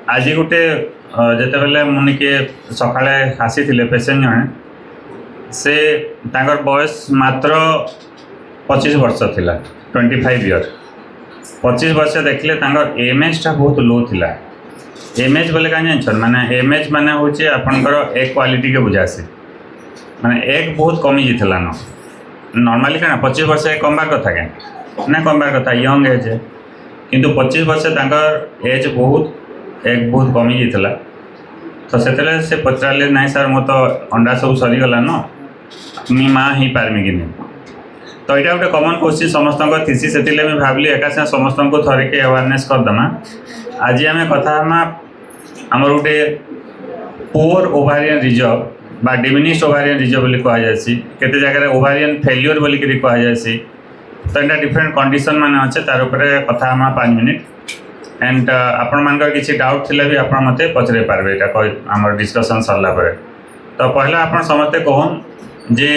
आज गोटे जिते बेले मुनिके सकाଳେ आसी पेसेंट जड़े से तांकर बयस मात्र 25 वर्ष थिला 25 ईयर 25 वर्ष देखले तांकर एमएच टा बहुत लो थिला। एमएच बोले क्या जान माने एमएच माने हूँ आपंकर एक क्वालिटी के बुझासी माने एक बहुत कमी जाता न नॉर्मली क्या 25 वर्ष कमबार कथा क्या ना कमबार कथा यंग एज है किंतु 25 वर्ष तांकर एज बहुत कमी जाता तो से पचारे ना सर मो तो अंडा सब सरीगला न मुझे माँ ही पार्मी कि नहीं तो यहाँ गोटे कमन क्वेश्चन समस्त थीसी से भाविली एका साथ समस्त को थरिके अवेयरनेस करदमा। आज आम कथा आमर गोटे पुअर ओवारियन रिजर्व बा डिमिनिश्ड ओवारियन रिजर्व बोली कहुसी केते जगह ओवारियन फेल्योर बोलिक कहुसी तो यहाँ डिफरेंट कंडीशन मान अच्छे तार उपरे कथा 5 मिनिट एंड आपण मानकर किसी डाउट थिले भी आपण मते पचरे पारबे एटा आमर डिस्कशन सरला परे। तो पहला आपण समस्ते कहन जे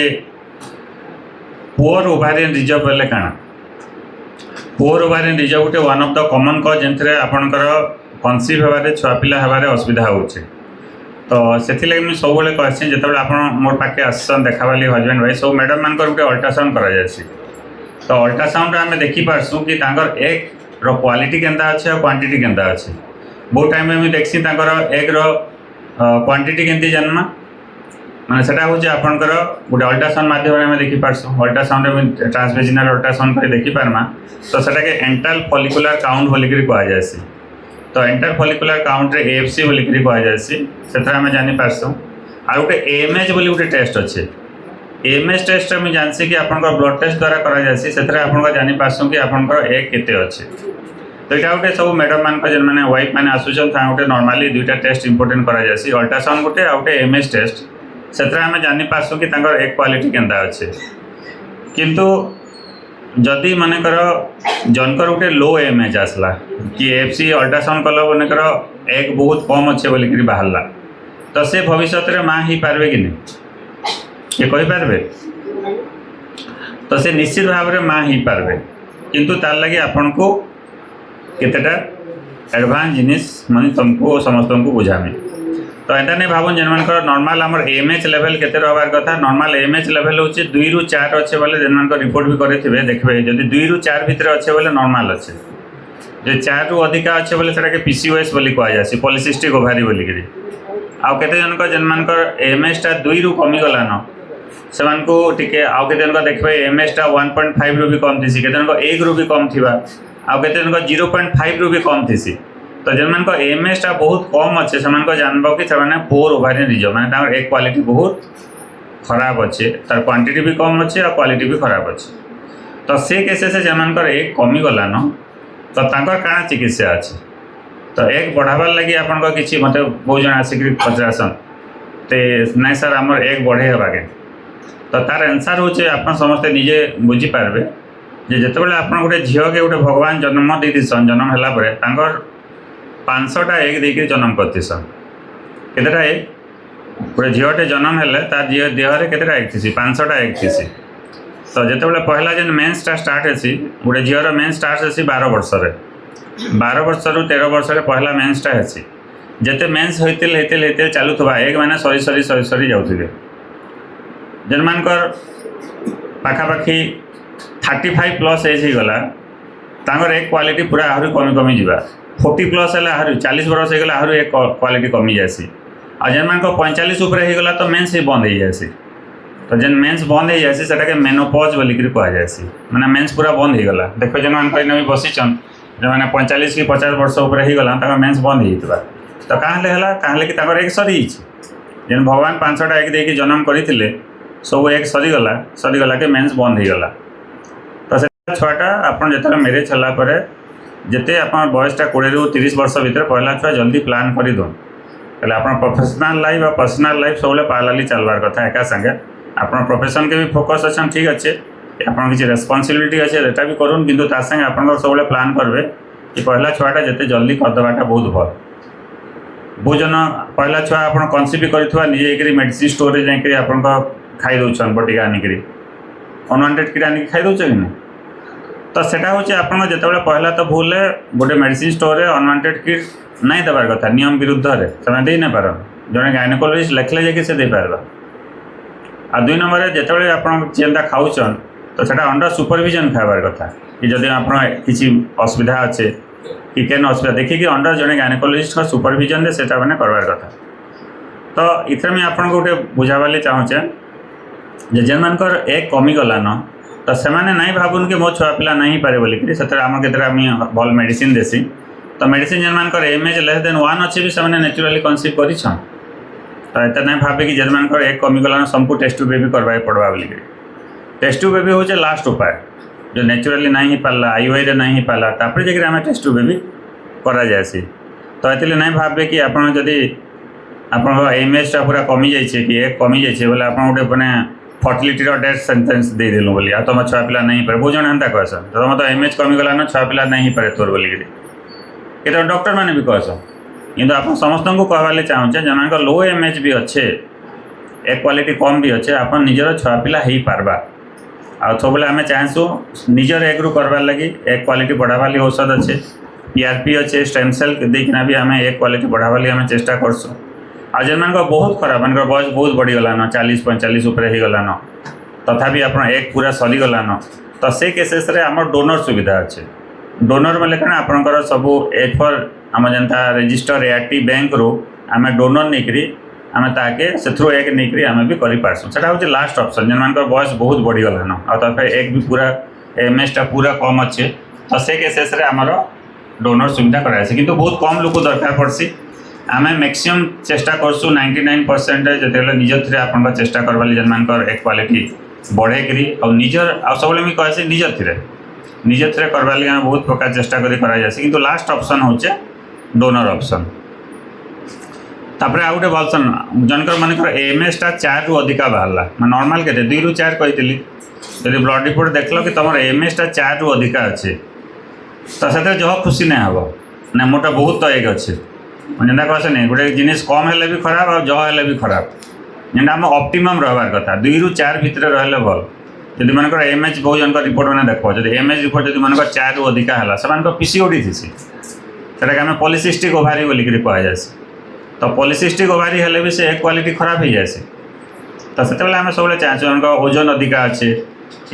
पुअर ओवारियन रिजर्व बोले काना पुअर ओवारियन रिजर्व गोटे वन ऑफ द कॉमन कज जेनथरे आपणकर कनसीव हेबारे छुआ पिला हेबारे असुविधा होउछे। तो सेथिले मैं सब बेले कहछि जेतेबेले आपण मोर पाके आसन देखाबाली हस्बैंड भाई सब मैडम मानकर गोटे अल्ट्रासाउंड करा जायछि तो अल्ट्रासाउंड आमे देखि पारसु कि तांकर एक रो क्वालिटी केंता अच्छे और क्वांटिटी केंता अच्छे। बहुत टाइम में देखसी तांकर एक रो क्वांटिटी केंती जन्मा माने सेटा होचे आपनकर गोटे अल्ट्रासाउंड माध्यम में देखि पारसु अल्ट्रासाउंड में ट्रांसवेजिनल अल्ट्रासाउंड कर देखि पारमा तो सेटा के एंटल फॉलिकुलर काउंट बोलिक कहा जायसी। तो एंटल फॉलिकुलर काउंट रे एएफसी बोलिक कहा जायसी सेटा हम जानि पारसु। आ गोटे एएमएच बोली गोटे टेस्ट अच्छे एएमएच टेस्ट में जानसी कि आपनकर ब्लड टेस्ट द्वारा करा जायसी सेथरे आपनकर जानि पारसु कि आपनकर एक केते अच्छे। तो यहाँ गोटे सब मैडम मान जेन मैंने वाइफ मैंने आसुचन गोटे नॉर्मली दुईटा टेस्ट इंपोर्टेंट करा जायसी अल्ट्रासाउंड गोटे आ गोटे एएमएच टेस्ट से आम जानी पार्सु कि एक क्वालिटी केंता अच्छे। किंतु जदि मानकर जनकर गोटे लो एएमएच आसला कि एफसी अल्ट्रासाउंड कल मनकर एक बहुत कम अच्छे बोलिक बाहरला तो से भविष्य में माँ ही पारबे कि नहीं ये कही पारबे तो से निश्चित भाव में माँ ही पारबे किंतु तार लगे आपन को केतेटा एडवांस जिनिस माने तुमको समस्त को बुझामी। तो एटा नहीं भावन जेन मानकर नॉर्मल आमर एएमएच लेवल केते रहबार कथा नॉर्मल एएमएच लेवल होची 2 ରୁ 4 अच्छे बोले जेन मानकर रिपोर्ट भी करेथिबे देखबे जदि 2 ରୁ 4 भितर अच्छे बोले नॉर्मल अच्छे जे 4 ରୁ अधिका अच्छे बोले सेटा के पीसीओएस बोली कहा जासी पॉलिसिस्टिक ओवारी बोली करी आउ केते जनकर जेन मानकर एएमएच टा 2 ରୁ कमी गला न सेमान को टिके आउ केते जनकर देखबे एएमएच टा 1.5 ରୁ भी कम थिसी केते जनकर 1 ରୁ भी कम थिबा आउ केते जनकर 0.5 ରୁ भी कम थिसी। तो जेन मान एएमएच टा बहुत कम अच्छे से जानब कि पुअर ओवारियन रिजर्व माने एक क्वालिटी बहुत खराब अच्छे तार क्वांटिटी भी कम अच्छे और क्वालिटी भी खराब अच्छे। तो से केसेस जेन एक कमी गला न तो काଣା चिकित्सा अच्छे तो एक बढ़ावार लगी आपन किसी मत बहुत जन आसिक पचारसन तो नाई सर आमर एक बढ़े हेबाके तो तार आंसर होचे आप समस्ते निजे बुझीपारे जिते आप गोटे झील के गोटे भगवान जन्म देसन जन्म है 500टा एक देकर जन्म करतीसन केतेटा एक गोटे झीलटे जन्म है तार देहरे केतेटा एक थी 500टा एक थी। तो जिते पहला जेन मेन्सटा स्टार्ट हेसी गोटे झीर मेन्स स्टार्ट हेसी 12 वर्ष 12 वर्ष रु 13 वर्ष पहला मेन्सटा हेसी जिते मेन्स होते चलुवा एक मैंने सरी जाऊे जेन मानकर पाखापाखि 35+ एज हो गला तांकर एक क्वालिटी पूरा आहरी कमी कमी जा 40+ है आहरी 40 वर्ष होगा आहरी एक क्वालिटी कमी जासी आ जेन मान 45 उपरे हो गला तो मेन्स ही बंद हो जासी। तो जेन मेन्स बंद हो जासी सेटा के मेनोपॉज बोलिक कह जासी माने मेन्स पूरा बंद हो गला देखो जेन मान भी बसीचन जो मैंने 45 कि 50 वर्ष उपरे हो गला मेन्स बंद हो तो कहाँ कि एक सरी जेन भगवान 500टा एक देके जन्म करते सब एक सरीगला के मेन्स बंद हो गला। तो से छुआटा आप जो मैरेज है जिते आप बयसटा 20 ରୁ 30 वर्ष भितर पहला छुआ जल्दी प्लान कर दो आप प्रोफेशनल लाइफ और पर्सनल लाइफ सब पाराली चलवार कथा एका संगे आप प्रोफेशन के भी फोकस अच्छा ठीक अच्छे आप किसी रेस्पॉन्सिबिलिटी अच्छे रेटा भी करूँ किंतु तार संगे आप सब प्लान करेंगे कि पहला छुआटा जिते जल्दी करदेवाटा बहुत भल बहुत जन पहला छुआ आप कनसीव कर निजे मेडिसिन स्टोर में जाकि आप खाई दौन बटिका आनिक अनवांटेड किट आनिक खाई दौच कि नहीं। तो सेटा हूँ आप जो पहला तो भूल गोटे मेडिसिन स्टोर में अनवांटेड किट नहीं देवार कथा नियम विरुद्ध से दे नहीं पार जड़े गायनोकोलोजिस्ट लेखले जाकि से पार आ 2 नंबर जिते आप जेनता खाऊन तो सेटा अंडर सुपरविजन खाबार कथा कि जदि आप किसी असुविधा अच्छे कि केन असुविधा देखिए अंडर जड़े गायनोकोलोजिस्ट सुपरविजन से मैंने करवार कथा। तो इथे मुझे आपको गोटे बुझावाली चाहूचे जे जेन मानकर एक कमीगलान तो से नहीं भावुन कि मो छुआ पिला नहीं पारे बोलिकी से आम के भल मेडिसिन देसी तो मेडिसिन जेन मानकर एमएच लेस देन 1 अच्छे भी से नेचुराली कनसीव कर तो ये नहीं भावे कि जेन मानकर एक कमीगलान सबको टेस्ट टू बेबी करवा पड़वा बोलिकी टेस्ट टू बेबी हूँ लास्ट उपाय जो नेचुराली नहीं ही पाला आईओआई रे नहीं ही पाला तापर जाकर आम टेस्ट टू बेबी करा जासी। तो ये नहीं भावे कि आप जदि आप एमएचटा पूरा कमी जाइए कि एक कमी जाइए बोले आप गोटे मैंने फर्टिलिटी डेथ सेंटेंस दे देलु बोली आ तुम छुआ पिला नहीं पारे बहुत जन एंता कहस तुम तो एमएच कमीगला न छुआ पिला नहीं पारे तोर बोलिकी ये डॉक्टर मैंने भी कहस कि आप समस्त को कहवाले चाहूचे जन लो एमएच भी अच्छे एक क्वालिटी कम भी अच्छे आप निजर छुआ पिला हो पार्बा आ सब आम चाहूँ निजर एग्रु करवार लगी एक क्वालिटी बढ़ावाली औषध अच्छे पीआरपी अच्छे स्टेम सेल देकिना भी आम एक क्वालिटी बढ़ावाली आम चेष्टा करसु आ जेन मान बहुत खराब मान बयस बहुत बढ़ीगलान 40-45 उपर हो गलान तथापि आप एक पूरा सरीगलान तो से केसेस रे आम डोनर सुविधा अच्छे डोनर बोले कण आपंकर सबू एज पर आम जनता रजिस्टर एआरटी बैंक रू आम डोनर नहीं आम ताके से थ्रू एक नहीं आम भी करें से हूँ लास्ट ऑप्शन जेन मान बयस बहुत बढ़ीगलान आ एक भी पूरा एमएचटा पूरा कम अच्छे तो से केसेस रे आमर डोनर सुविधा कराए कि बहुत कम लोग दरकार पड़सी आम मैक्सिमम चेष्टा करसु 99% जो निज थे आप चेष्टा करवाली जेन मानकर एक क्वालिटी बढ़ेकरी और निजर आ सब मुझे कहे निज थे करवाली आम बहुत प्रकार चेष्टा करें कि लास्ट ऑप्शन हूँ डोनर ऑप्शन। तापर आउ गए भलसन जनकर मानकर एमएचटा 4 रु अधिका बाहरला नॉर्मल के 2 रु 4 कही जब ब्लड रिपोर्ट देखल कि तुम एमएचटा 4 रु अधिका अच्छे तो से जह खुशी नहीं हम ना मोटा बहुत तो एक अच्छे जेनता कहसे नहीं गोटे जिनिस कम हेले भी खराब और जह हेले भी खराब जेनटा आम ऑप्टिमम रहबार कथा 2 रु 4 भितर रहले भल जदि मानकर एमएच बहुत जन रिपोर्ट मैंने देख जब एमएच रिपोर्ट जब मानकर 4 रु अधिका है से पीसीओडी थी से आम पॉलिसिस्टिक ओभारी बोलिक कहुए तो पॉलिसिस्टिक ओभारी हेले भी से एक क्वालिटी खराब हो जाए तो से आम सब चाहूँ ओजन अधिका अच्छे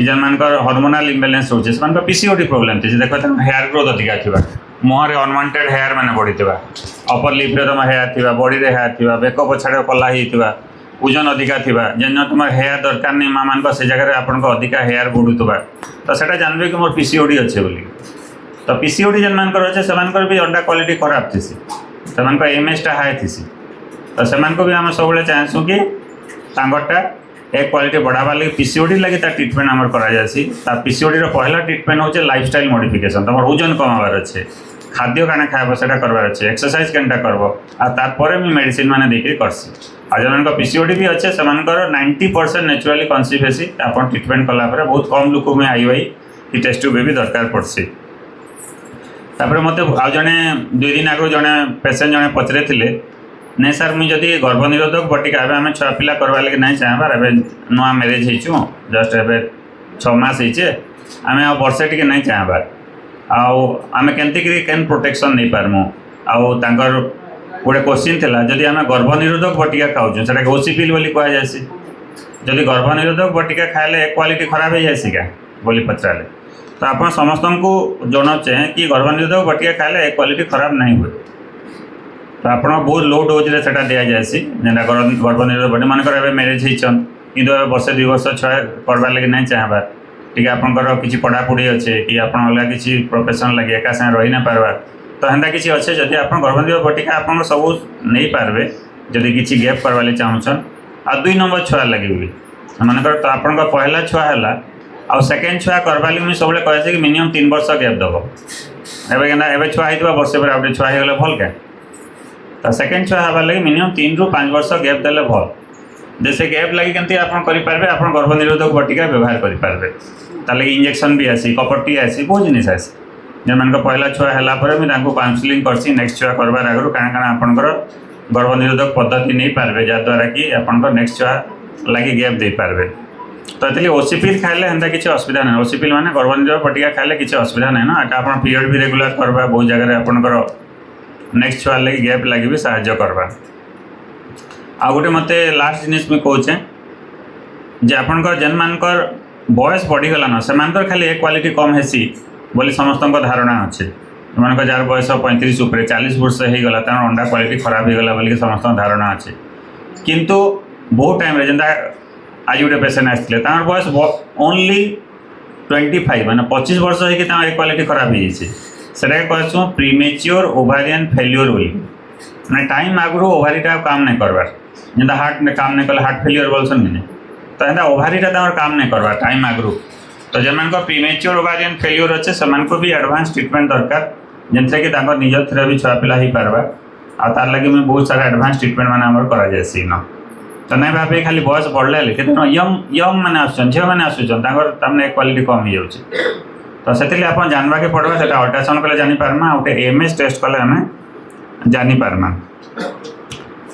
जेन मानकर हार्मोनाल इम्बालांस रोचे से पीसीओडी प्रोब्लेम थी देख हेयर ग्रोथ अधिका थी मुहर अनवांटेड हेयर मैंने बढ़ी अपर लिप्रे तुम हेयर थी बॉडी रे हेयर थी बेक पछाड़े कला होता ओजन अधिका थी जेन तुम हेयर दरकार नहीं माँ मान से जगह आपन अधिका हेयर बढ़ुवा तो सेटा जानवे कि मोर पीसीओडी अच्छे बोली तो पीसीओडी जेन मानकर अच्छे से भी अंडा क्वालिटी खराब थी से एमएचटा हाई थी तो से भी आम सब चाहूँ कि तांगरटा एक क्वालिटी बढ़ावा लगे पीसीओडी लगे ट्रिटमेंट आमर करा पीसीओडी पहला ट्रिटमेंट हूँ लाइफस्टाइल मॉडिफिकेशन तुम ओजन कमार अच्छे खाद्य काना खाइब से करवार अच्छे एक्सरसाइज केनटा करब आपर भी मेडिसिन मैंने देखिए करसी आ जो पीसीओडी भी अच्छे से 90% नेचुराली कनसीव हेसी आप ट्रिटमेंट कलापर बहुत कम लोक में आईओआई कि टेस्ट ट्यूब भी दरकार पड़सी। तापर मत आ जड़े 2 दिन आगे जड़े पेसेंट जड़े पचरे थे नहीं सर मुझे गर्भनिरोधक बटिका आम छुआ पिला करवा लगे नहीं चाहबार एवं नुआ मैरेज हो जस्ट एवं 6 मास होचे आम आ वर्षे टी नहीं चाहबार आम केन प्रोटेक्शन नहीं पारमु आउ गोटे क्वेश्चन थिला जदि आम गर्भनिरोधक बटिका खाऊँ से ओसीपिल बोली कहुए जदि गर्भनिरोधक बटिका खाइले एक क्वालिटी खराब हो जाए क्या बोली पचारे तो आप समस्त को जनाचे कि गर्भनिरोधक बटिका खाइले एक क्वालिटी खराब नहीं हुए तो आप बहुत लो डोज रे सेटा दिया जाए जेना गर्भनिरोधक बटिका मानकर मैरेज होचन कि वर्षे 2 वर्ष छुआ करवा लगे नहीं चाहबार टी आपंकर किसी पढ़ापढ़ी अच्छे कि आप अलग किसी प्रोफेशन लगे एका साथ रही ना पार्बार तो हेन्ता किसी अच्छे जदि आप गर्भनिरोधक बटिका आप सब नहीं पार्बे जदि किसी गैप करवा चाहून आ 2 नंबर छुआ लगे बोली मानकर तो आप पहला छुआ है आ सेकेंड छुआ करवा लगे मुझे सब कहे कि मिनिमम 3 वर्ष गैप दब एवं छुआ होता वर्ष पर आउटे छुआ हो भल क्या तो सेकेंड छुआ हबार लगे मिनिमम 3 ରୁ 5 वर्ष गैप देले भल जैसे गैप लगी केमती आप करेंगे आप गर्भनिरोधक बटिका व्यवहार करेंगे ताले इंजेक्शन भी आसी कपटी आसी बहुत जिनिस आसी जेन मान पहला छुआ है काउंसलिंग करसी नेक्स्ट छुआ करवार आगु काण काण आपंकर गर्भनिरोधक पद्धति नहीं पारे जहाद्वारा कि आपंकर नेक्स्ट छुआ लगी गैप दे पारे तो ये ओसीपिल खाइले हेन्ता किसी असुविधा ना ओसीपिल माने गर्भनिरोधक बटिका खाइले किसी असुविधा ना आप पीरियड भी रेगुलर करवा बहुत जगह आपंकर नेक्स्ट छुआ लगे गैप लगे भी साहाय्य करवा। आ गोटे मत लास्ट जिनिस मुझे कहे जे आपंकर जेन मानकर बयस बढ़ीगलान से खाली एक क्वालिटी कम हेसी बोली समस्त धारणा अच्छे। एम जार बयस 35 उपर 40 वर्ष होगला तर अंडा क्वालिटी खराब होगला बोल समस्त धारणा अच्छे। किंतु बहुत टाइम जेनता आज गोटे पेसेंट आसते बयस ओनली 25 माने 25 वर्ष हो क्वालिटी खराब हो जाए कहूँ प्रीमेच्योर ओवारियन फेल्योर बोली मैंने टाइम आगु ओभारीटा काम नहीं करवार जेनता हार्ट काम नहीं कले हार्ट फेल्योर बोलसन कि तो एंता ओभारीटा काम नहीं करवार टाइम आगु। तो जेन प्रीमेच्योर ओवारियन फेल्योर अच्छे से भी एडवांस ट्रिटमेंट दरकार जेनसे कि निज थ्रे भी छुआ पिला हो पार्बा आ तार लगे मैं बहुत सारा एडवांस ट्रिटमेंट मैंने करा न तो नहीं भावे खाली बयस बढ़ले यंग मैंने झील मैंने आसने एक क्वालिटी कम हो जाए तो से आप जानवा के पड़वा से अल्ट्रासाउंड कले जानीपार्मा गोटे एमएस टेस्ट कले आम जानीपार्मा।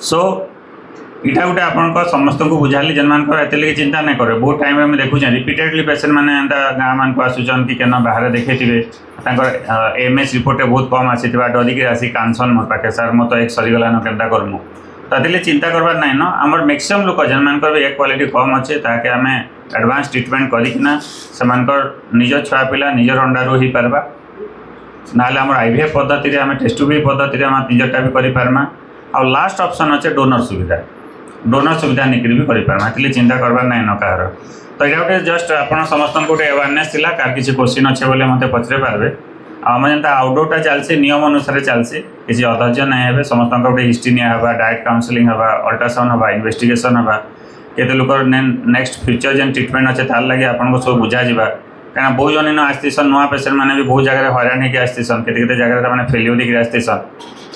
सो इटा गोटे आप समस्त को बुझाली जेन मानते चिंता नहीं करे बहुत टाइम में देखुचे रिपीटेडली पेसेंट मैंने गाँव मान को आसुचन कि केन बाहर देखते एमएस रिपोर्ट बहुत कम आसी डरिक आसी कानसन मोर पाखे सार मो तो एक सरीगलान केन्ता करमु तो चिंता करवार ना न आमर मैक्सिमम लोक जेन मान एक क्वालिटी कम अच्छे ताके आम एडवांस ट्रिटमेंट करना से निज छुआ पिला निजर अंडारू हो पार्बा ना आईवीएफ पद्धति आम टेस्ट्यूब पद्धति निजटा भी करें आ लास्ट ऑप्शन अच्छे डोनर सुविधा निकरी भी करें चिंता करवार ना न कहार। तो यहाँ गोटे जस्ट आप समस्त गोटे अवेयरनेस थी कार किसी क्वेश्चन अच्छे बोले मत पचरे पारे आम जेनता आउटडोरटा चलती नियम अनुसार चलती किसी अधर्य ना हे समस्त गोटे हिस्ट्री निया डायट काउंसलिंग हवा अल्ट्रासाउंड हवा इन्वेस्टिगेशन हवा केते लोक नेक्स्ट फ्यूचर जेन ट्रिटमेंट अच्छे तार लगे आपको सब बुझा जा कहीं बहुत जन आसतीसन नुआ पेसेंट मैंने भी बहुत जगह हैरान होकर आसतीसन केते जगह फेल्योर होकर आसतीसन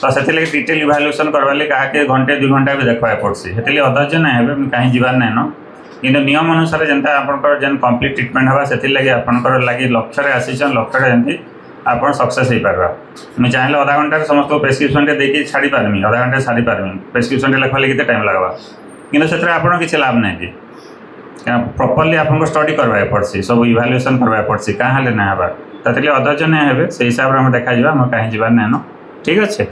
तो से डिटेल इभाल्युएसन करवाले क्या घंटे 2 घंटा भी देखा पड़सी से अधर्य ना हे कहीं जीवार ना न कि नियम अनुसार जेनता आपंकर जेन कम्प्लीट ट्रिटमेंट हवा से लगे आपंकर लगे लक्ष्य आसीचन लक्ष्य जमी आप सक्सेस हो पार्बा मुझे चाहिए आधा घंटे समस्त प्रेस्क्रिप्शन देखिए छाड़ी पार्मी आधा घंटे छाड़ी पार्मी प्रेस्क्रिप्शन लिखा केते टाइम लगवा कि आप किसी लाभ ना कि प्रॉपर्ली आपको स्टडी करवा पड़सी सब इभाल्युएसन करवा पड़सी क्या ना हबार तो अधर्य ना हे से हिसाब से देखा कहीं जीवार ना न ठीक अच्छे।